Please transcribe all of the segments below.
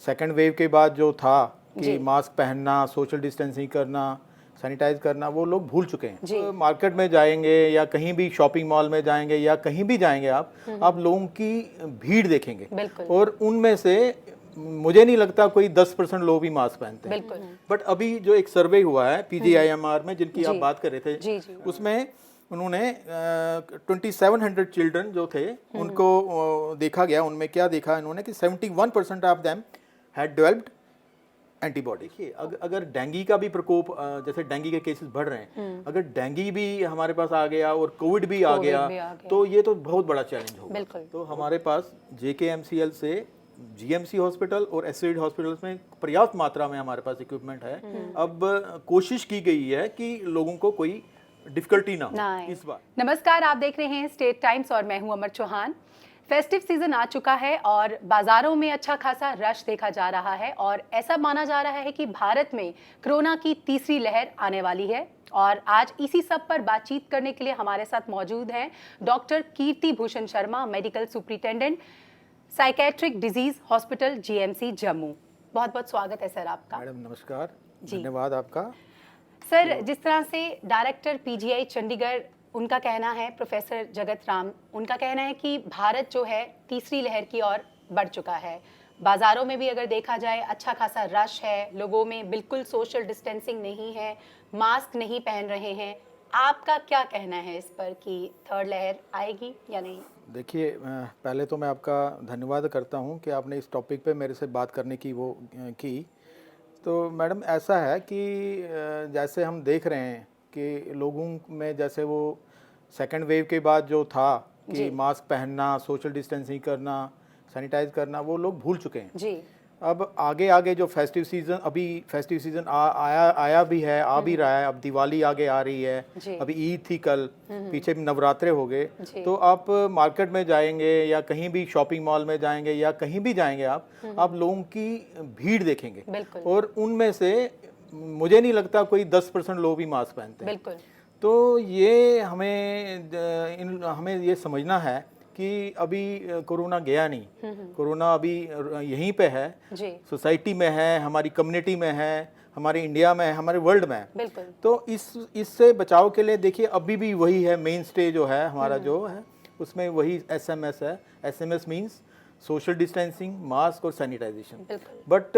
Second wave के बाद जो था कि जी। मास्क पहनना, सोशल डिस्टेंसिंग करना, सैनिटाइज करना, वो लोग भूल चुके हैं। जी। तो मार्केट में जाएंगे या कहीं भी शॉपिंग मॉल में जाएंगे या कहीं भी जाएंगे आप लोगों की भीड़ देखेंगे बिल्कुल। और उनमें से मुझे नहीं लगता कोई 10% लोग भी मास्क पहनते हैं। बिल्कुल। बट अभी जो एक सर्वे हुआ है PGIMR में, जिनकी आप जी। बात कर रहे थे, जी जी। उसमें उन्होंने 2700 चिल्ड्रन जो थे उनको देखा गया। उनमें क्या देखा इन्होंने कि 71% of them had developed antibody. अगर डेंगू का भी प्रकोप, जैसे डेंगू के केसेस बढ़ रहे हैं, अगर डेंगू भी हमारे पास आ गया और कोविड भी आ गया तो ये तो बहुत बड़ा चैलेंज होगा। बिल्कुल। तो हमारे पास JKMCL से GMC हॉस्पिटल और एससीड हॉस्पिटल्स में पर्याप्त मात्रा में हमारे पास इक्विपमेंट है। अब कोशिश की गई है कि लोगों को कोई डिफिकल्टी ना हो इस बार। नमस्कार, आप देख रहे हैं स्टेट टाइम्स और मैं हूं अमर चौहान। फेस्टिव सीजन आ चुका है और बाजारों में अच्छा खासा रश देखा जा रहा है और ऐसा माना जा रहा है कि भारत में कोरोना की तीसरी लहर आने वाली है। और आज इसी सब पर बातचीत करने के लिए हमारे साथ मौजूद हैं doctor Kirti Bhushan Sharma, medical superintendent, psychiatric disease hospital GMC Jammu. बहुत बहुत स्वागत है सर आपका। मैडम नमस्कार, जी। धन्यवाद आपका। सर, जिस तरह से डायरेक्टर PGI चंडीगढ़, उनका कहना है, प्रोफेसर जगत राम, उनका कहना है कि भारत जो है तीसरी लहर की ओर बढ़ चुका है। बाजारों में भी अगर देखा जाए अच्छा खासा रश है, लोगों में बिल्कुल सोशल डिस्टेंसिंग नहीं है, मास्क नहीं पहन रहे हैं। आपका क्या कहना है इस पर कि थर्ड लहर आएगी या नहीं? देखिए, पहले तो मैं आपका धन्यवाद करता हूं कि आपने इस टॉपिक पे मेरे से बात करने की वो की। तो मैडम ऐसा है कि जैसे हम देख रहे हैं कि लोगों में जैसे वो सेकंड वेव के बाद जो था कि मास्क पहनना, सोशल डिस्टेंसिंग करना, सैनिटाइज करना, वो लोग भूल चुके हैं। जी। अब आगे आगे जो फेस्टिव सीजन, अभी फेस्टिव सीजन आया भी है, आ भी रहा है। अब दिवाली आगे आ रही है, अभी ईद थी कल, पीछे भी नवरात्रे हो गए। तो आप मार्केट में जाएंगे या कहीं भी शॉपिंग मॉल में जाएंगे या कहीं भी जाएंगे आप लोगों की भीड़ देखेंगे और उनमें से मुझे नहीं लगता कोई 10% लोग भी मास्क पहनते हैं। बिल्कुल। तो ये हमें ये समझना है कि अभी कोरोना गया नहीं, कोरोना अभी यहीं पे है, सोसाइटी में है, हमारी कम्युनिटी में है, हमारे इंडिया में है, हमारे वर्ल्ड में है। बिल्कुल। तो इससे बचाव के लिए देखिए अभी भी वही है, मेन स्टे जो है हमारा जो है उसमें वही SMS है। SMS means social distancing, mask और सैनिटाइजेशन। बट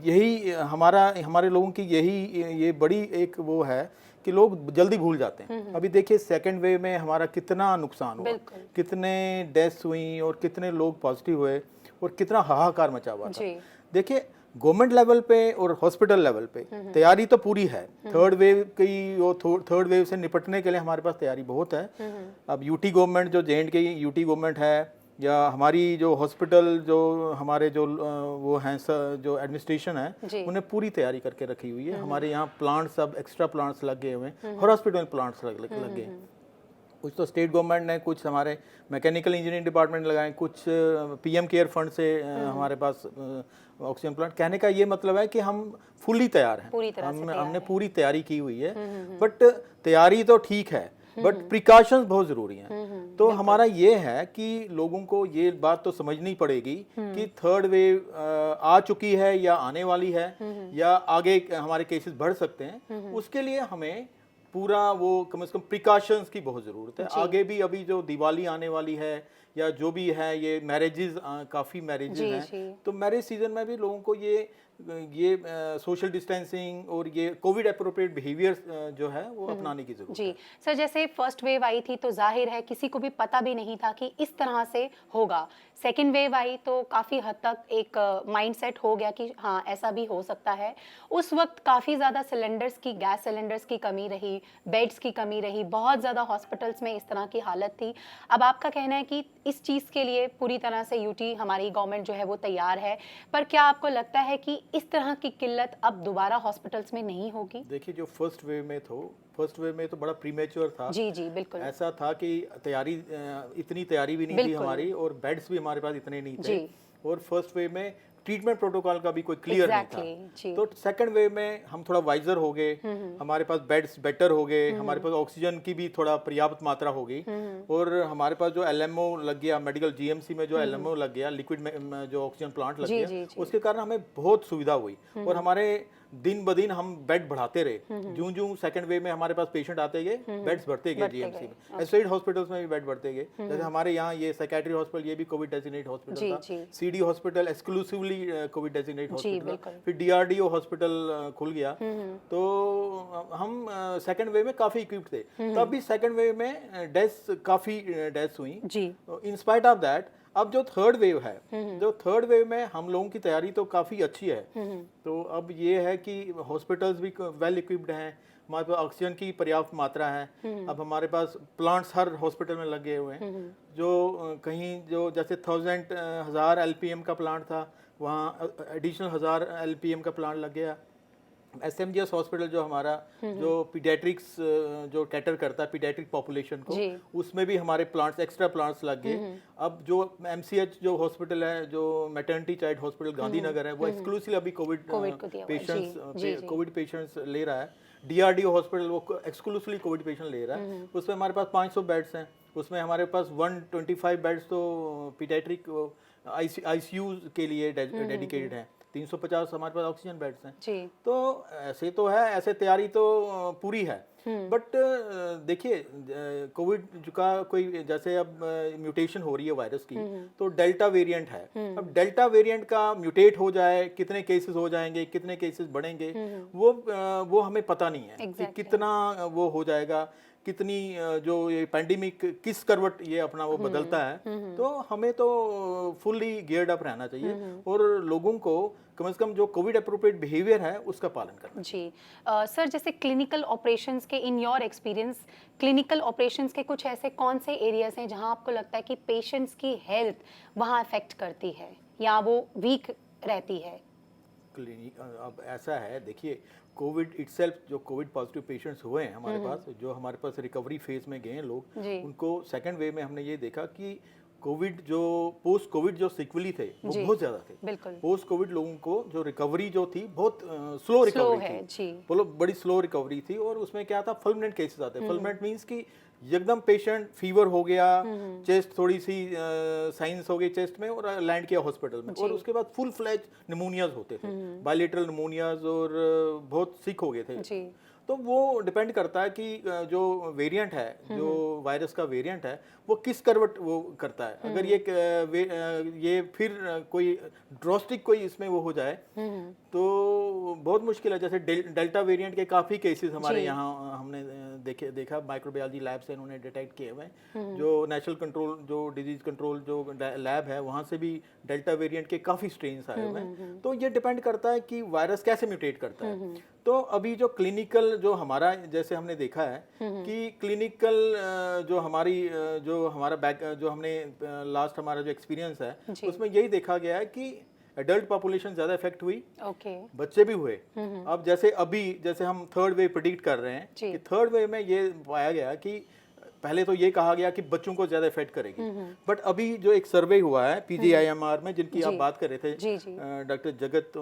यही हमारे लोगों की ये बड़ी एक वो है कि लोग जल्दी भूल जाते हैं। अभी देखिए सेकंड वेव में हमारा कितना नुकसान हुआ, कितने डेथ्स हुई और कितने लोग पॉजिटिव हुए और कितना हाहाकार मचा हुआ था। देखिए गवर्नमेंट लेवल पे और हॉस्पिटल लेवल पे तैयारी तो पूरी है। थर्ड वेव से निपटने के लिए हमारे पास तैयारी बहुत है। अब UT गवर्नमेंट, जो J&K UT गवर्नमेंट है, या हमारी जो हॉस्पिटल, जो हमारे जो वो हैं जो एडमिनिस्ट्रेशन है, उन्हें पूरी तैयारी करके रखी हुई है। हमारे यहाँ प्लांट्स, सब एक्स्ट्रा प्लांट्स लगे हुए हैं, हर हॉस्पिटल में प्लांट्स लगे हैं। कुछ तो स्टेट गवर्नमेंट ने, कुछ हमारे मैकेनिकल इंजीनियरिंग डिपार्टमेंट लगाए, कुछ PM केयर फंड से हमारे पास ऑक्सीजन प्लांट। कहने का ये मतलब है कि हम फुली तैयार हैं, हमने पूरी तैयारी की हुई है। बट तैयारी तो ठीक है, बट प्रिकॉशंस बहुत जरूरी हैं। तो हमारा ये है कि लोगों को ये बात तो समझनी पड़ेगी कि थर्ड वेव आ चुकी है या आने वाली है, या आगे हमारे केसेस बढ़ सकते हैं। उसके लिए हमें पूरा वो कम से कम प्रिकॉशंस की बहुत ज़रूरत है। आगे भी अभी जो दिवाली आने वाली है या जो भी है, ये मैरिजेस, काफ़ी मैरिजेस हैं, तो मैरिज सीजन में भी लोगों को ये सोशल डिस्टेंसिंग और ये कोविड अप्रोप्रिएट बिहेवियर जो है वो अपनाने की जरूरत है। सर, जैसे फर्स्ट वेव आई थी तो जाहिर है किसी को भी पता भी नहीं था कि इस तरह से होगा। सेकेंड वेव आई तो काफ़ी हद तक एक माइंडसेट हो गया कि हाँ ऐसा भी हो सकता है। उस वक्त काफ़ी ज़्यादा सिलेंडर्स की, गैस सिलेंडर्स की कमी रही, बेड्स की कमी रही, बहुत ज़्यादा हॉस्पिटल्स में इस तरह की हालत थी। अब आपका कहना है कि इस चीज़ के लिए पूरी तरह से UT, हमारी गवर्नमेंट जो है वो तैयार है, पर क्या आपको लगता है कि इस तरह की किल्लत अब दोबारा हॉस्पिटल्स में नहीं होगी? देखिए, जो फर्स्ट वेव में तो बड़ा प्रीमेच्योर था। जी जी बिल्कुल। ऐसा था कि इतनी तैयारी भी नहीं थी हमारी, और बेड्स भी हमारे पास इतने नहीं थे। और फर्स्ट वेव में ट्रीटमेंट प्रोटोकॉल का भी कोई क्लियर Exactly, नहीं जी। था। तो सेकंड वेव में हम थोड़ा वाइजर हो गए, हमारे पास बेड्स बेटर हो गए, हमारे पास ऑक्सीजन की भी थोड़ा पर्याप्त मात्रा हो गई, और हमारे पास जो एलएमओ लग गया, मेडिकल जीएमसी में जो एलएमओ लग गया, लिक्विड में जो ऑक्सीजन प्लांट लग जी, गया, जी, जी। उसके कारण हमें बहुत सुविधा हुई, और हमारे दिन ब दिन हम बेड बढ़ाते रहे। जूं जूं सेकंड वेव में हमारे पास पेशेंट आते गए, बेड्स बढ़ते गए जीएमसी में, एसोसिएटेड हॉस्पिटल्स में भी बेड बढ़ते गए। जैसे हमारे यहाँ ये साइकेट्री हॉस्पिटल, ये भी कोविड डेजिग्नेटेड हॉस्पिटल था। CD hospital exclusively Covid designated hospital था। फिर डीआरडीओ हॉस्पिटल खुल गया। तो हम सेकंड वेव में काफी इक्विप्ड थे। तब भी सेकंड वेव में काफी डेथ्स हुई। इन स्पाइट ऑफ दैट, अब जो थर्ड वेव है, जो थर्ड वेव में हम लोगों की तैयारी तो काफ़ी अच्छी है। तो अब ये है कि हॉस्पिटल्स भी वेल इक्विप्ड हैं, हमारे पास ऑक्सीजन की पर्याप्त मात्रा है। अब हमारे पास प्लांट्स हर हॉस्पिटल में लगे हुए हैं। जो कहीं जो जैसे 1000 एलपीएम का प्लांट था, वहाँ एडिशनल 1000 एलपीएम का प्लांट लग गया। एसएमजीएस हॉस्पिटल जो हमारा जो पीडियाट्रिक्स जो कैटर करता है पीडियाट्रिक पॉपुलेशन को, उसमें भी हमारे प्लांट्स, एक्स्ट्रा प्लांट्स लग गए। अब जो एमसीएच जो हॉस्पिटल है, जो मैटर्निटी चाइल्ड हॉस्पिटल गांधीनगर है, वो एक्सक्लूसिवली अभी कोविड पेशेंट्स ले रहा है। डीआरडीओ हॉस्पिटल वो एक्सक्लूसिवली कोविड पेशेंट ले रहा है। उसमें हमारे पास 500 बेड्स हैं, उसमें हमारे पास 125 बेड्स तो पीडियाट्रिक आईसीयू के लिए डेडिकेटेड हैं, 350 हमारे पास ऑक्सीजन बेड्स हैं जी। तो ऐसे तो है, ऐसे तैयारी तो पूरी है। बट देखिए, कोविड का कोई जैसे अब म्यूटेशन हो रही है वायरस की, तो डेल्टा वेरिएंट है। अब डेल्टा वेरिएंट का म्यूटेट हो जाए, कितने केसेस हो जाएंगे, कितने केसेस बढ़ेंगे, वो हमें पता नहीं है कि कितना वो हो जाएगा, कितनी जो ये पैंडेमिक किस करवट ये अपना वो बदलता है। तो हमें तो फुल्ली गियर्ड अप रहना चाहिए, और लोगों को कम से कम जो कोविड अप्रोप्रिएट बिहेवियर है उसका पालन करना जी। सर, जैसे क्लिनिकल ऑपरेशंस के, in your experience, clinical operations के कुछ ऐसे कौन से एरियाज हैं जहां आपको लगता है कि पेशेंट्स की हेल्थ वहां अफेक्ट करती है या वो वीक रहती है? अब ऐसा है, देखिए, कोविड इटसेल्फ, जो कोविड पॉजिटिव पेशेंट्स हुए हैं हमारे पास, जो हमारे पास रिकवरी फेज में गए हैं लोग, उनको सेकंड वेव में हमने ये देखा कि कोविड जो पोस्ट कोविड जो सिक्वली थे वो बहुत ज्यादा थे। पोस्ट कोविड लोगों को जो रिकवरी जो थी बहुत स्लो रिकवरी थी, बोलो बड़ी स्लो रिकवरी थी। और उसमें क्या था, फुलमिनेंट केसेस आते हैं। फुलमिनेंट मींस कि एकदम पेशेंट फीवर हो गया, चेस्ट थोड़ी सी साइंस हो गई चेस्ट में, और लैंड किया हॉस्पिटल में, और उसके बाद फुल फ्लैज निमोनियाज होते थे, बायलेटरल निमोनियाज, और बहुत सिक हो गए थे। तो वो डिपेंड करता है कि जो वेरिएंट है, जो वायरस का वेरिएंट है, वो किस करवट वो करता है। अगर ये फिर कोई ड्रास्टिक कोई इसमें वो हो जाए तो बहुत मुश्किल है। जैसे डेल्टा वेरिएंट के काफ़ी केसेस हमारे यहाँ हमने देखा, माइक्रोबायोलॉजी लैब से इन्होंने डिटेक्ट किए हुए। जो नेशनल कंट्रोल, जो डिजीज कंट्रोल जो लैब है, वहाँ से भी डेल्टा वेरिएंट के काफ़ी स्ट्रेन्स आए हुए हैं। तो ये डिपेंड करता है कि वायरस कैसे म्यूटेट करता है। तो अभी जो क्लिनिकल जो हमारा, जैसे हमने देखा है कि क्लिनिकल जो हमारी जो हमारा जो हमने लास्ट हमारा जो एक्सपीरियंस है, उसमें यही देखा गया है कि एडल्ट पॉपुलेशन ज्यादा इफेक्ट हुई, बच्चे भी हुए। अब जैसे हम थर्ड वेव प्रेडिक्ट कर रहे हैं कि थर्ड वेव में ये पाया गया कि पहले तो ये कहा गया कि बच्चों को ज्यादा इफेक्ट करेगी, बट अभी जो एक सर्वे हुआ है पीजीआईएमआर में, जिनकी आप बात कर रहे थे, डॉक्टर जगत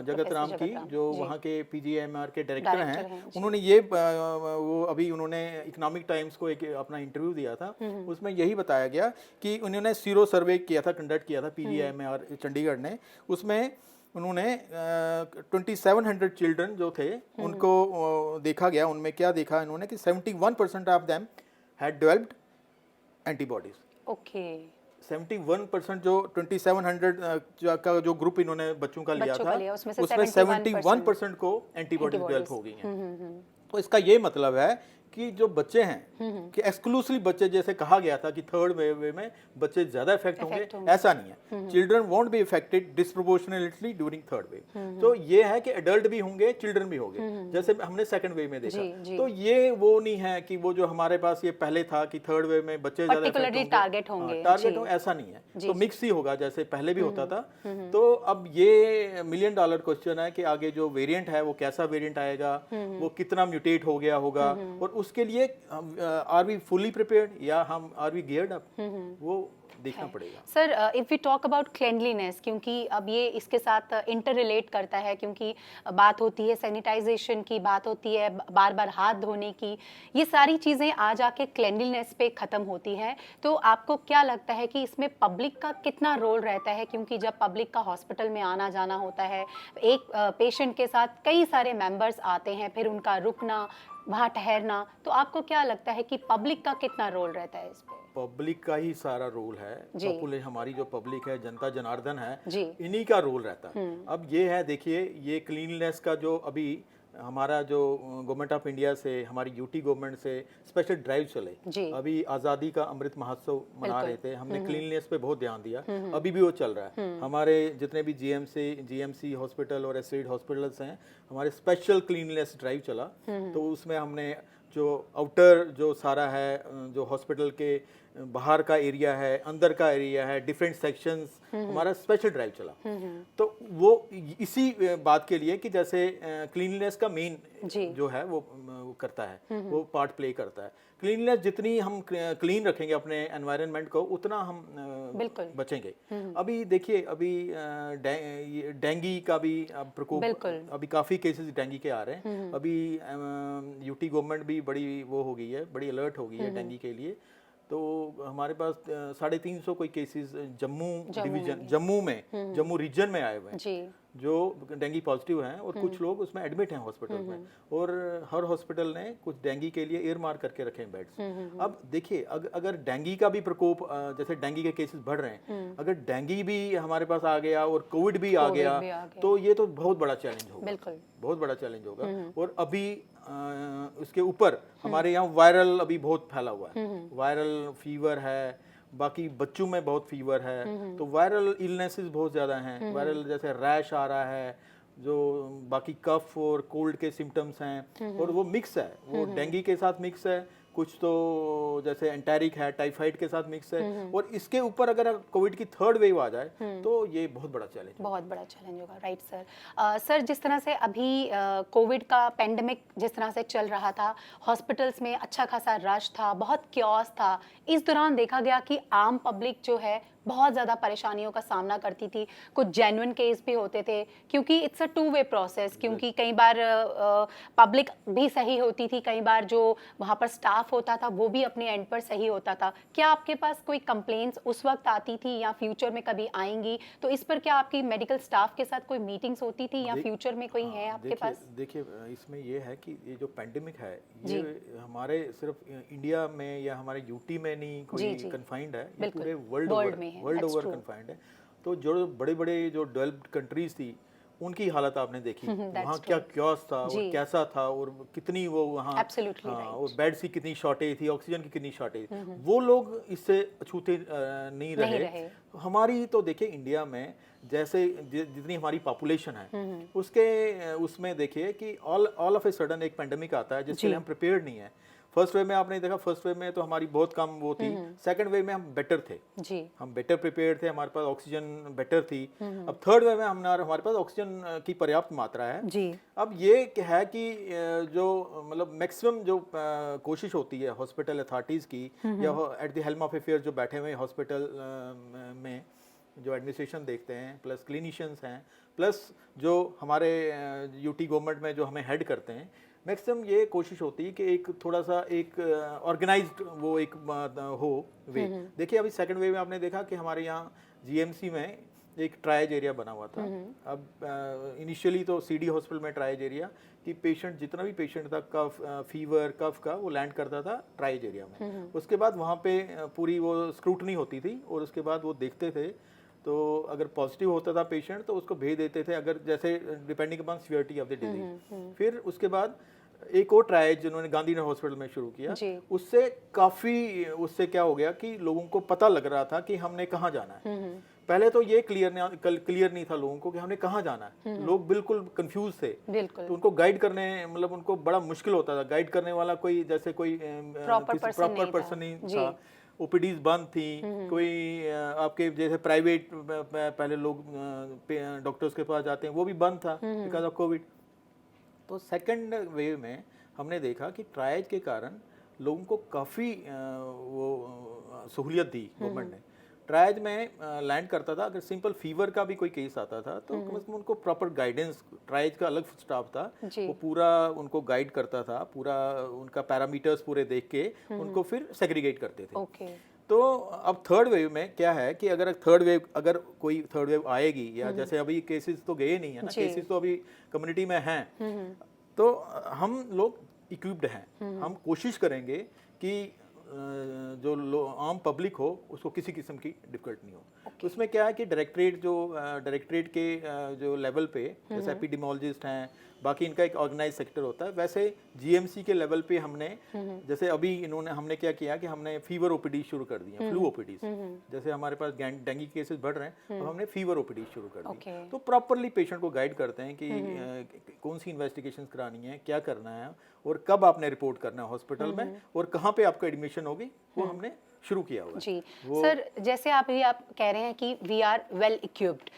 जगत राम की, जो वहाँ के पीजीआईएमआर के डायरेक्टर हैं, उन्होंने ये वो अभी उन्होंने इकोनॉमिक टाइम्स को एक अपना इंटरव्यू दिया था, उसमें यही बताया गया कि उन्होंने सीरो सर्वे किया था, कंडक्ट किया था पीजीआईएमआर चंडीगढ़ ने। उसमें उन्होंने 2700 चिल्ड्रन जो थे उनको देखा गया। उनमें क्या देखा इन्होंने कि 71% of them had developed antibodies. Okay. 71% जो 2700 का जो ग्रुप इन्होंने बच्चों का लिया था, उसमें 71% को एंटीबॉडीज डेवलप हो गई हैं। तो इसका ये मतलब है कि जो बच्चे हैं, कि एक्सक्लूसिवली बच्चे, जैसे कहा गया था कि थर्ड वेव में बच्चे ज्यादा इफेक्ट होंगे, ऐसा नहीं है। Children won't be affected disproportionately during third wave. तो ये है कि एडल्ट भी होंगे, चिल्ड्रन भी होंगे, जैसे हमने सेकंड वेव में देखा। तो ये वो नहीं है कि वो जो हमारे पास ये पहले था कि थर्ड वेव में बच्चे ज्यादा टारगेट होंगे, ऐसा नहीं है। तो मिक्स ही होगा, जैसे पहले भी होता था। तो अब ये $1 मिलियन क्वेश्चन है कि आगे जो वेरिएंट है वो कैसा वेरिएंट आएगा, वो कितना म्यूटेट हो गया होगा, और उसके लिए आर वी फुली प्रिपेयर्ड या हम आर वी गियर्ड अप, वो देखना पड़ेगा। Sir if we talk about cleanliness, क्योंकि अब ये इसके साथ इंटर रिलेट करता है, क्योंकि बात होती है सैनिटाइजेशन की, बात होती है बार बार हाथ धोने की, ये सारी चीज़ें आ जाके क्लेanलीनेस पे ख़त्म होती हैं। तो आपको क्या लगता है कि इसमें पब्लिक का कितना रोल रहता है? क्योंकि जब पब्लिक का हॉस्पिटल में आना जाना होता है, एक पेशेंट के साथ कई सारे मेंबर्स आते हैं, फिर उनका रुकना, वहाँ ठहरना, तो आपको क्या लगता है कि पब्लिक का कितना रोल रहता है इस पे? पब्लिक का ही सारा रोल है। जी। पॉपुलेशन हमारी जो पब्लिक है, जनता जनार्दन है, जी। इन्हीं का रोल रहता है। अब ये है, देखिए, ये क्लीननेस का जो अभी हमारा जो गवर्नमेंट ऑफ इंडिया से, हमारी यूटी गवर्नमेंट से स्पेशल ड्राइव चले, जी। अभी आज़ादी का अमृत महोत्सव मना बिल्कुल। रहे थे, हमने क्लीननेस पे बहुत ध्यान दिया, अभी भी वो चल रहा है। हमारे जितने भी जीएमसी हॉस्पिटल और एसएड हॉस्पिटल्स हैं, हमारे स्पेशल क्लीननेस ड्राइव चला, तो उसमें हमने जो आउटर जो सारा है, जो हॉस्पिटल के बाहर का एरिया है, अंदर का एरिया है, डिफरेंट सेक्शंस, हमारा स्पेशल ड्राइव चला। तो वो इसी बात के लिए कि जैसे क्लीनलीनेस का मेन जो है वो करता है, वो पार्ट प्ले करता है। क्लीनलीनेस जितनी हम क्लीन रखेंगे अपने एनवायरनमेंट को, उतना हम बचेंगे। अभी देखिए, अभी डेंगू का भी प्रकोप, अभी काफ़ी केसेस डेंगू के आ रहे हैं। अभी यूटी गवर्नमेंट भी बड़ी वो हो गई है, बड़ी अलर्ट हो गई है डेंगू के लिए। तो हमारे पास 350 कोई केसेस जम्मू रीजन में आए हुए हैं जो डेंगू पॉजिटिव हैं, और कुछ लोग उसमें एडमिट हैं हॉस्पिटल में, और हर हॉस्पिटल ने कुछ डेंगू के लिए एयर मार्क करके रखे हैं बेड्स। अब देखिए, अगर डेंगू का भी प्रकोप, जैसे डेंगू के केसेस बढ़ रहे हैं, अगर डेंगू भी हमारे पास आ गया और कोविड भी आ गया, तो ये तो बहुत बड़ा चैलेंज होगा, बहुत बड़ा चैलेंज होगा। और अभी उसके ऊपर हमारे यहाँ वायरल अभी बहुत फैला हुआ है, वायरल फीवर है, बाकी बच्चों में बहुत फीवर है, तो वायरल इलनेसेस बहुत ज़्यादा हैं। वायरल जैसे रैश आ रहा है, जो बाकी कफ और कोल्ड के सिम्टम्स हैं, और वो मिक्स है, वो डेंगू के साथ मिक्स है, कुछ तो जैसे एंटेरिक है, टाइफाइड के साथ मिक्स है, और इसके ऊपर अगर कोविड की थर्ड वेव आ जाए तो ये बहुत बड़ा चैलेंज, बहुत बड़ा चैलेंज होगा। Right sir. सर, जिस तरह से अभी कोविड का पेंडेमिक जिस तरह से चल रहा था, हॉस्पिटल्स में अच्छा खासा रश था, बहुत क्योस था, इस दौरान देखा गया कि आम पब्लिक जो है बहुत ज़्यादा परेशानियों का सामना करती थी। कुछ जेन्युइन केस भी होते थे, क्योंकि it's a two way process, क्योंकि कई बार पब्लिक भी सही होती थी, कई बार जो वहाँ पर स्टाफ होता था वो भी अपने एंड पर सही होता था। क्या आपके पास कोई कंप्लेंट्स उस वक्त आती थी या फ्यूचर में कभी आएंगी? तो इस पर क्या आपकी मेडिकल स्टाफ के साथ कोई मीटिंग्स होती थी या फ्यूचर में कोई है आपके पास? देखिए, इसमें ये है कि ये जो पेंडेमिक है, ये हमारे सिर्फ इंडिया में या हमारे यूटी में नहीं कोई कन्फाइंड है, ये पूरे वर्ल्ड ओवर कन्फाइंड है। तो जो बड़े बड़े जो डेवलप्ड कंट्रीज थी, उनकी हालत आपने देखी, वहाँ क्या क्योस था और कैसा था, और कितनी वो वहाँ और बेड्स की कितनी शॉर्टेज थी, ऑक्सीजन की कितनी शॉर्टेज, वो लोग इससे अछूते नहीं रहे। हमारी तो देखिए इंडिया में जैसे जितनी हमारी पॉपुलेशन है, उसमें देखिए कि ऑल ऑफ ए सडन एक पेंडेमिक आता है जिसके लिए हम प्रिपेयर्ड नहीं है। फर्स्ट वेव में आपने देखा, फर्स्ट वेव में तो हमारी बहुत कम वो थी, सेकंड वेव में हम बेटर थे, हम बेटर प्रिपेयर्ड थे, हमारे पास ऑक्सीजन बेटर थी। अब थर्ड वेव में हमारे पास ऑक्सीजन की पर्याप्त मात्रा है। अब ये है कि जो मतलब मैक्सिमम जो कोशिश होती है हॉस्पिटल अथॉरिटीज़ की या at the helm of affairs जो बैठे हुए हॉस्पिटल में जो एडमिनिस्ट्रेशन देखते हैं, प्लस क्लिनिशियंस हैं, प्लस जो हमारे यूटी गवर्नमेंट में जो हमें हेड करते हैं, मैक्सिमम ये कोशिश होती है कि एक थोड़ा सा एक ऑर्गेनाइज्ड वो एक हो वे। देखिए, अभी सेकंड वेव में आपने देखा कि हमारे यहाँ जीएमसी में एक ट्रायज एरिया बना हुआ था। अब इनिशियली तो सीडी हॉस्पिटल में ट्रायज एरिया कि पेशेंट, जितना भी पेशेंट था कफ फीवर कफ का, वो लैंड करता था ट्रायज एरिया में। उसके बाद वहाँ पे पूरी वो स्क्रूटनी होती थी, और उसके बाद वो देखते थे, तो अगर पॉजिटिव होता था पेशेंट तो उसको भेज देते थे, अगर जैसे depending upon severity of the disease. फिर उसके बाद एक और ट्रायल जिन्होंने गांधीनगर हॉस्पिटल में शुरू किया, उससे क्या हो गया कि लोगों को पता लग रहा था कि हमने कहाँ जाना है। पहले तो ये क्लियर नहीं था लोगों को कि हमने कहाँ जाना है, लोग बिल्कुल कंफ्यूज थे, तो उनको गाइड करने, मतलब उनको बड़ा मुश्किल होता था, गाइड करने वाला कोई जैसे कोई प्रॉपर पर्सन नहीं था। ओपीडीज बंद थी, कोई आपके जैसे प्राइवेट पहले लोग डॉक्टर्स के पास जाते हैं वो भी बंद था बिकॉज ऑफ कोविड। तो सेकंड वेव में हमने देखा कि ट्रायज के कारण लोगों को काफ़ी वो सहूलियत दी गवर्नमेंट ने। ट्रायज में लैंड करता था, अगर सिंपल फीवर का भी कोई केस आता था तो कम से कम उनको प्रॉपर गाइडेंस, ट्रायज का अलग स्टाफ था, वो पूरा उनको गाइड करता था, पूरा उनका पैरामीटर्स पूरे देख के उनको फिर सेग्रीगेट करते थे। तो अब थर्ड वेव में क्या है कि अगर कोई थर्ड वेव आएगी, या जैसे अभी केसेस तो गए नहीं है ना, केसेस तो अभी कम्युनिटी में हैं, तो हम लोग इक्विप्ड हैं, हम कोशिश करेंगे कि जो आम पब्लिक हो उसको किसी किस्म की डिफिकल्ट नहीं हो। तो उसमें क्या है कि डायरेक्टरेट के जो लेवल पे जैसे एपिडेमोलॉजिस्ट हैं, बाकी इनका एक ऑर्गेनाइज सेक्टर होता है, वैसे जीएमसी के लेवल पे हमने जैसे अभी हमने क्या किया कि हमने फीवर ओपीडी शुरू कर दी है, फ्लू ओपीडी। जैसे हमारे पास डेंगू केसेस बढ़ रहे हैं तो हमने फीवर ओपीडी शुरू कर दी। तो प्रॉपरली पेशेंट को गाइड करते हैं कि कौन सी इन्वेस्टिगेशंस करानी है, क्या करना है और कब आपने रिपोर्ट करना है हॉस्पिटल में और कहाँ पे आपको एडमिशन होगी, वो हमने शुरू किया हुआ है। जी सर, जैसे आप कह रहे हैं कि वी आर वेल इक्विप्ड,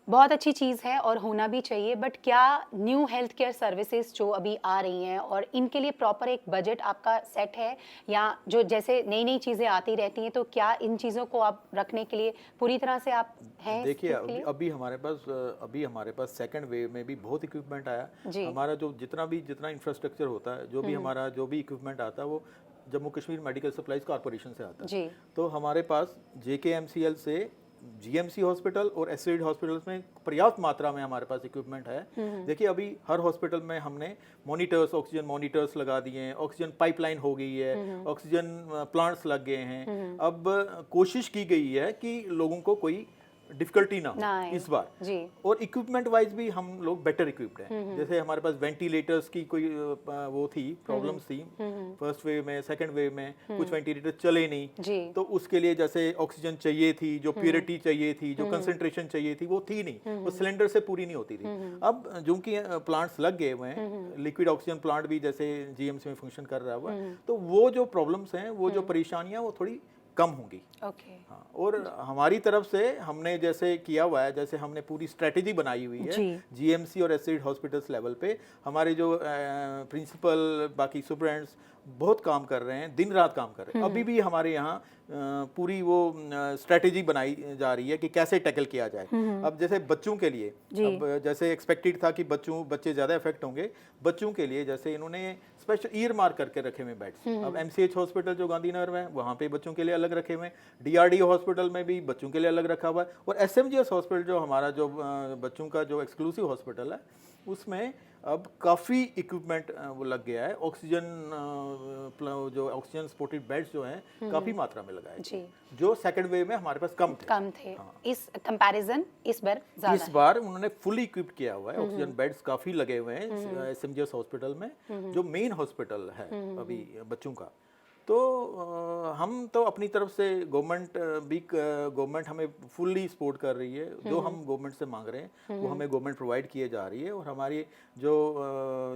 बहुत अच्छी चीज़ है और होना भी चाहिए, बट क्या न्यू हेल्थ केयर सर्विसेज जो अभी आ रही हैं और इनके लिए प्रॉपर एक बजट आपका सेट है, या जो जैसे नई नई चीज़ें आती रहती हैं तो क्या इन चीज़ों को आप रखने के लिए पूरी तरह से आप हैं? देखिए अभी हमारे पास सेकंड वेव में भी बहुत इक्विपमेंट आया। हमारा जितना इंफ्रास्ट्रक्चर होता है, जो भी इक्विपमेंट आता है वो Jammu Kashmir medical supplies corporation से आता है। तो हमारे पास JKMCL से GMC हॉस्पिटल और एससीडी हॉस्पिटल्स में पर्याप्त मात्रा में हमारे पास इक्विपमेंट है। देखिए अभी हर हॉस्पिटल में हमने ऑक्सीजन मॉनिटर्स लगा दिए हैं, ऑक्सीजन पाइपलाइन हो गई है, ऑक्सीजन प्लांट्स लग गए हैं। अब कोशिश की गई है कि लोगों को कोई डिफिकल्टी ना हो इस बार जी। और इक्विपमेंट वाइज भी हम लोग बेटर इक्विप्ड हैं। जैसे हमारे पास वेंटिलेटर्स की कोई वो थी, प्रॉब्लम्स थी फर्स्ट वेव में, सेकंड वेव में कुछ वेंटिलेटर चले नहीं, तो उसके लिए जैसे ऑक्सीजन चाहिए थी, जो प्योरिटी चाहिए थी, जो कंसंट्रेशन चाहिए थी, वो थी नहीं, वो सिलेंडर से पूरी नहीं होती थी। अब जो कि प्लांट्स लग गए हुए हैं, लिक्विड ऑक्सीजन प्लांट भी जैसे GMC में फंक्शन कर रहा हुआ है, तो वो जो प्रॉब्लम्स हैं, वो जो परेशानियां, वो थोड़ी कम होंगी। हाँ, और हमारी तरफ से हमने जैसे किया हुआ है, जैसे हमने पूरी स्ट्रेटेजी बनाई हुई है GMC और एससीडी हॉस्पिटल्स लेवल पे। हमारे जो प्रिंसिपल, बाकी सुपरेंट्स बहुत काम कर रहे हैं, दिन रात काम कर रहे हैं। अभी भी हमारे यहाँ पूरी वो स्ट्रेटेजी बनाई जा रही है कि कैसे टैकल किया जाए। अब जैसे बच्चों के लिए, अब जैसे एक्सपेक्टेड था कि बच्चे ज़्यादा इफेक्ट होंगे, बच्चों के लिए जैसे इन्होंने स्पेशल ईयर मार्क करके रखे हुए बेड्स। अब MCH हॉस्पिटल जो गांधीनगर में, वहाँ पे बच्चों के लिए अलग रखे हुए हैं, DRDO हॉस्पिटल में भी बच्चों के लिए अलग रखा हुआ है, और SMGS हॉस्पिटल जो हमारा जो बच्चों का जो एक्सक्लूसिव हॉस्पिटल है, उसमें अब काफ़ी इक्विपमेंट वो लग गया है। जो ऑक्सीजन सपोर्टेड बेड्स जो हैं काफ़ी मात्रा में लगाए, जो सेकंड वेव में हमारे पास कम थे। हाँ। इस कंपैरिजन इस बार उन्होंने फुली इक्विप्ड किया हुआ है, ऑक्सीजन बेड्स काफ़ी लगे हुए हैं SMGS हॉस्पिटल में, जो मेन हॉस्पिटल है अभी बच्चों का। तो हम तो अपनी तरफ से गवर्नमेंट हमें फुल्ली सपोर्ट कर रही है। जो हम गवर्नमेंट से मांग रहे हैं वो हमें गवर्नमेंट प्रोवाइड किए जा रही है। और हमारी जो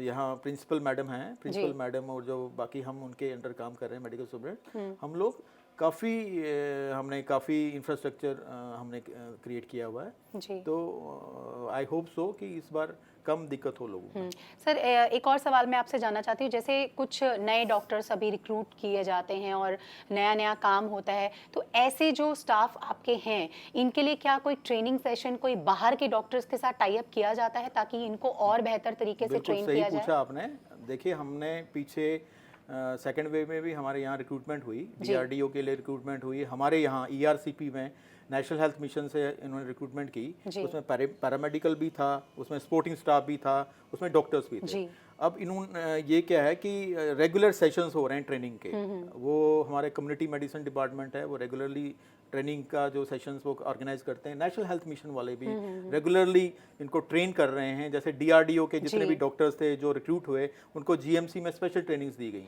यहाँ प्रिंसिपल मैडम और जो बाकी हम उनके अंडर काम कर रहे हैं मेडिकल सुपरिटेंडेंट, हम लोग हमने काफ़ी इंफ्रास्ट्रक्चर हमने क्रिएट किया हुआ है। तो आई होप सो कि इस बार कम दिक्कत हो लोगों को। सर, एक और सवाल मैं आपसे जानना चाहती हूँ, जैसे कुछ नए डॉक्टर्स अभी रिक्रूट किए जाते हैं और नया काम होता है, तो ऐसे जो स्टाफ आपके हैं, इनके लिए क्या कोई ट्रेनिंग सेशन कोई बाहर के डॉक्टर्स के साथ टाई अप किया जाता है ताकि इनको और बेहतर तरीके से ट्रेन किया जाए? पूछा आपने। देखिए, हमने पीछे सेकेंड वेव में भी हमारे यहाँ रिक्रूटमेंट हुई, DRDO के लिए रिक्रूटमेंट हुई, हमारे यहाँ ERCP में नेशनल हेल्थ मिशन से इन्होंने रिक्रूटमेंट की। उसमें पैरामेडिकल भी था, उसमें सपोर्टिंग स्टाफ भी था, उसमें डॉक्टर्स भी थे। अब इन्होंने ये क्या है कि रेगुलर सेशंस हो रहे हैं ट्रेनिंग के। वो हमारे कम्युनिटी मेडिसिन डिपार्टमेंट है, वो रेगुलरली ट्रेनिंग का जो सेशंस वो ऑर्गेनाइज करते हैं। नेशनल हेल्थ मिशन वाले भी रेगुलरली इनको ट्रेन कर रहे हैं। जैसे DRDO के जितने भी डॉक्टर्स थे जो रिक्रूट हुए, उनको GMC में स्पेशल ट्रेनिंग्स दी गई।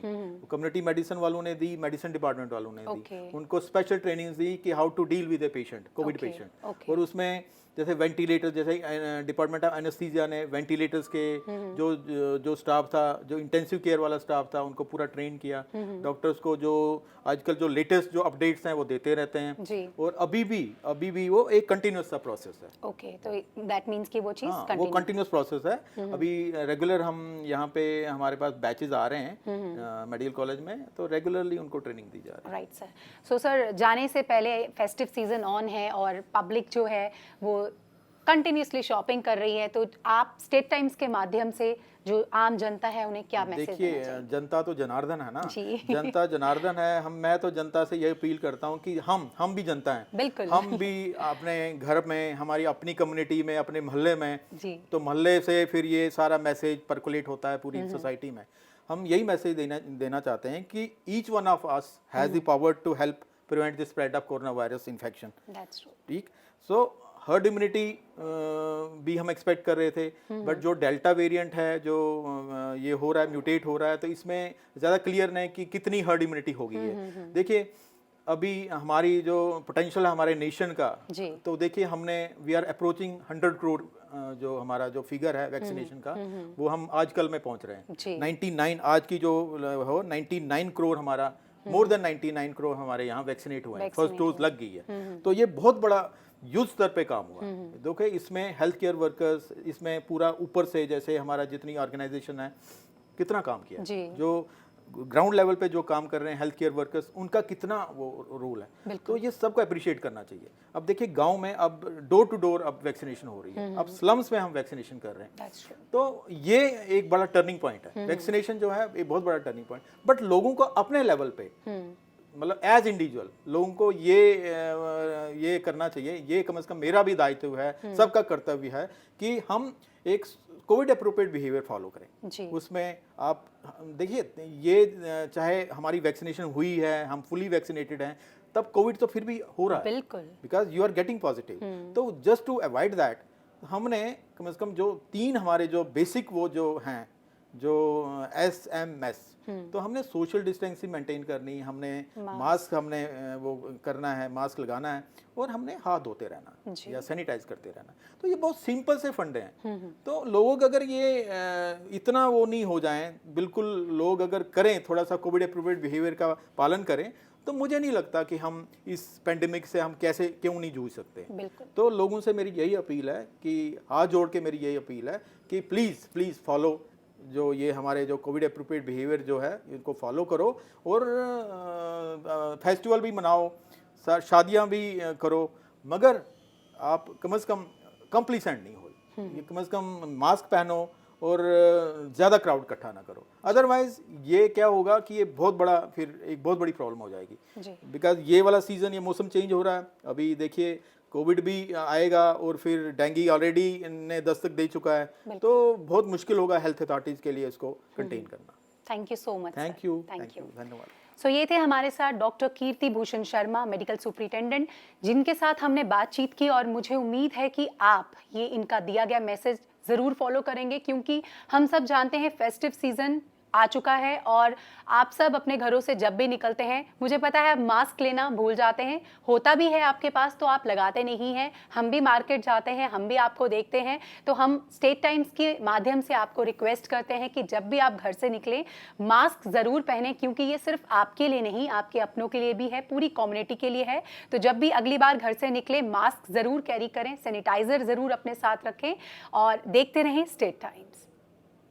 कम्युनिटी मेडिसिन वालों ने दी, मेडिसिन डिपार्टमेंट वालों ने दी, उनको स्पेशल ट्रेनिंग्स दी कि how to deal with a patient, covid patient. और उसमें जैसे वेंटिलेटर, जैसे डिपार्टमेंट ऑफ एनेस्थीसिया ने वेंटिलेटर्स के जो जो स्टाफ था, जो इंटेंसिव केयर वाला स्टाफ था, उनको पूरा ट्रेन किया। डॉक्टर्स को जो आजकल जो लेटेस्ट जो अपडेट्स हैं वो देते रहते हैं जी। और अभी भी वो एक कंटिन्यूस सा प्रोसेस है। ओके, तो दैट मीन्स कि वो चीज़ हाँ, वो कंटिन्यूस प्रोसेस है। अभी रेगुलर हम यहाँ पे हमारे पास बैचेस आ रहे हैं मेडिकल कॉलेज में, तो रेगुलरली उनको ट्रेनिंग दी जा रही है। Right sir. सो सर, जाने से पहले फेस्टिव सीजन ऑन है और पब्लिक जो है वो कंटिन्यूसली शॉपिंग कर रही है, तो आप स्टेट टाइम्स के माध्यम से जो आम जनता है उन्हें क्या मैसेज देना देखिए, चाहिए? जनता तो जनार्दन है ना जी। जनता जनार्दन है। मैं तो जनता से यही अपील करता हूँ कि हम भी जनता हैं। बिल्कुल। हम भी अपने घर में, हमारी अपनी कम्युनिटी में, अपने मोहल्ले में, जी। तो मोहल्ले से फिर ये सारा मैसेज पर्कुलेट होता है पूरी सोसाइटी में। हम यही मैसेज देना चाहते हैं कि each one of us has the power to help prevent the spread of corona virus infection. That's true. ठीक, सो हर्ड इम्यूनिटी भी हम एक्सपेक्ट कर रहे थे, बट जो डेल्टा वेरिएंट है, जो ये हो रहा है, म्यूटेट हो रहा है, तो इसमें ज़्यादा क्लियर नहीं कि कितनी हर्ड इम्यूनिटी होगी है। देखिए, अभी हमारी जो पोटेंशियल है हमारे नेशन का, जी। तो देखिए हमने वी आर अप्रोचिंग 100 करोड़ जो हमारा जो फिगर है वैक्सीनेशन का, वो हम आजकल में पहुंच रहे जी। हैं। 99 आज की जो हो 99 करोड़ हमारा, मोर देन 99 करोड़ हमारे यहाँ वैक्सीनेट हुए हैं, फर्स्ट डोज लग गई है। तो ये बहुत बड़ा युद्ध स्तर पे काम हुआ। देखिए, इसमें हेल्थ केयर वर्कर्स, इसमें पूरा ऊपर से जैसे हमारा जितनी ऑर्गेनाइजेशन है कितना काम किया, जी। जो ग्राउंड लेवल पे जो काम कर रहे हैं हेल्थ केयर वर्कर्स, उनका कितना वो रोल है, तो ये सबको अप्रिशिएट करना चाहिए। अब देखिए, गांव में अब डोर टू डोर अब वैक्सीनेशन हो रही है, अब स्लम्स में हम वैक्सीनेशन कर रहे हैं, तो ये एक बड़ा टर्निंग पॉइंट है। वैक्सीनेशन जो है एक बहुत बड़ा टर्निंग पॉइंट, बट लोगों को अपने लेवल पे, मतलब एज इंडिविजुअल लोगों को ये करना चाहिए, ये कम से कम मेरा भी दायित्व है, सबका कर्तव्य है कि हम एक कोविड अप्रोप्रिएट बिहेवियर फॉलो करें। जी। उसमें आप देखिए, ये चाहे हमारी वैक्सीनेशन हुई है, हम फुली वैक्सीनेटेड हैं, तब कोविड तो फिर भी हो रहा है, बिल्कुल, because you are getting positive. तो जस्ट टू अवॉइड दैट, हमने कम से कम जो 3 हमारे जो बेसिक वो जो हैं, जो SMS, तो हमने सोशल डिस्टेंसिंग मेंटेन करनी, हमने मास्क हमने वो करना है, मास्क लगाना है, और हमने हाथ धोते रहना या सैनिटाइज करते रहना। तो ये बहुत सिंपल से फंडे हैं। तो लोग अगर ये इतना वो नहीं हो जाएं, बिल्कुल लोग अगर करें, थोड़ा सा कोविड अप्रोप्रिएट बिहेवियर का पालन करें, तो मुझे नहीं लगता कि हम इस पेंडेमिक से हम कैसे क्यों नहीं जूझ सकते। तो लोगों से मेरी यही अपील है कि हाथ जोड़ के मेरी यही अपील है कि प्लीज़ फॉलो जो ये हमारे जो कोविड अप्रोप्रिएट बिहेवियर जो है, इनको फॉलो करो, और फेस्टिवल भी मनाओ, शादियां भी करो, मगर आप कम से कम कंप्लीसेंट नहीं हो, ये कम से कम मास्क पहनो और ज़्यादा क्राउड इकट्ठा ना करो। अदरवाइज ये क्या होगा कि ये बहुत बड़ा, फिर एक बहुत बड़ी प्रॉब्लम हो जाएगी, बिकॉज ये वाला सीज़न, ये मौसम चेंज हो रहा है। अभी देखिए, कोविड भी आएगा और फिर डेंगू ऑलरेडी ने दस्तक दे चुका है, तो बहुत मुश्किल होगा हेल्थ अथॉरिटीज़ के लिए इसको कंटेन करना। Thank you so much. Thank you, धन्यवाद। सो ये थे हमारे साथ doctor Kirti Bhushan Sharma, medical superintendent, जिनके साथ हमने बातचीत की, और मुझे उम्मीद है कि आप ये इनका दिया गया मैसेज ज़रूर फॉलो करेंगे, क्योंकि हम सब जानते हैं फेस्टिव सीज़न आ चुका है और आप सब अपने घरों से जब भी निकलते हैं, मुझे पता है आप मास्क लेना भूल जाते हैं, होता भी है आपके पास तो आप लगाते नहीं हैं। हम भी मार्केट जाते हैं, हम भी आपको देखते हैं, तो हम स्टेट टाइम्स के माध्यम से आपको रिक्वेस्ट करते हैं कि जब भी आप घर से निकलें, मास्क ज़रूर पहनें, क्योंकि ये सिर्फ आपके लिए नहीं, आपके अपनों के लिए भी है, पूरी कम्युनिटी के लिए है। तो जब भी अगली बार घर से निकलें, मास्क ज़रूर कैरी करें, सैनिटाइज़र ज़रूर अपने साथ रखें, और देखते रहें स्टेट टाइम्स।